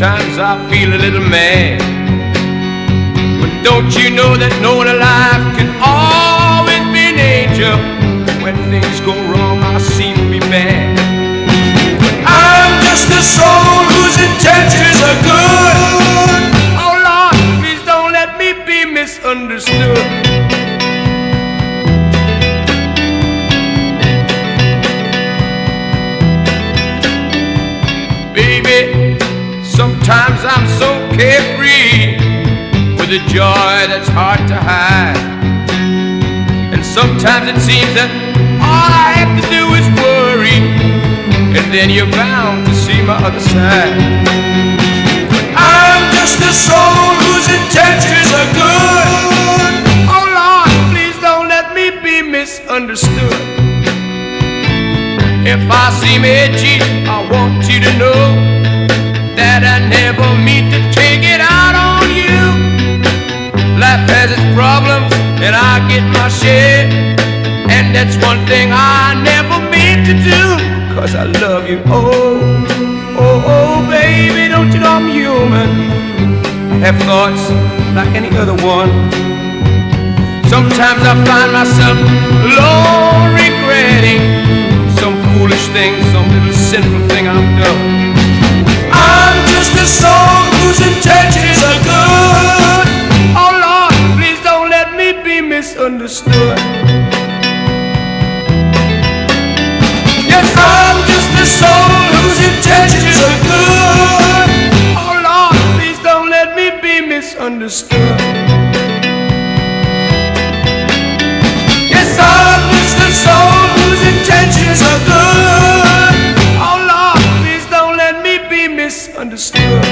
sometimes I feel a little mad. But don't you know that no one alive can always be an angel? When things go wrong, I seem to be bad. But I'm just a soul whose intentions are good. Oh Lord, please don't let me be misunderstood. Baby, sometimes I'm so carefree, with a joy that's hard to hide. And sometimes it seems that all I have to do is worry, and then you're bound to see my other side. But I'm just a soul whose intentions are good. Oh Lord, please don't let me be misunderstood. If I seem edgy, I want you to know that I never mean to take it out on you. Life has its problems and I get my share, and that's one thing I never mean to do, 'cause I love you. Oh, oh, oh, baby, don't you know I'm human? I have thoughts like any other one. Sometimes I find myself alone regretting some foolish thing, some little sinful thing I've done. I'm just a soul whose intentions are good. Oh Lord, please don't let me be misunderstood. Yes, I'm just a soul whose intentions are good. Oh Lord, please don't let me be misunderstood. Yes, I'm just a soul whose intentions are good. Oh Lord, please don't let me be misunderstood.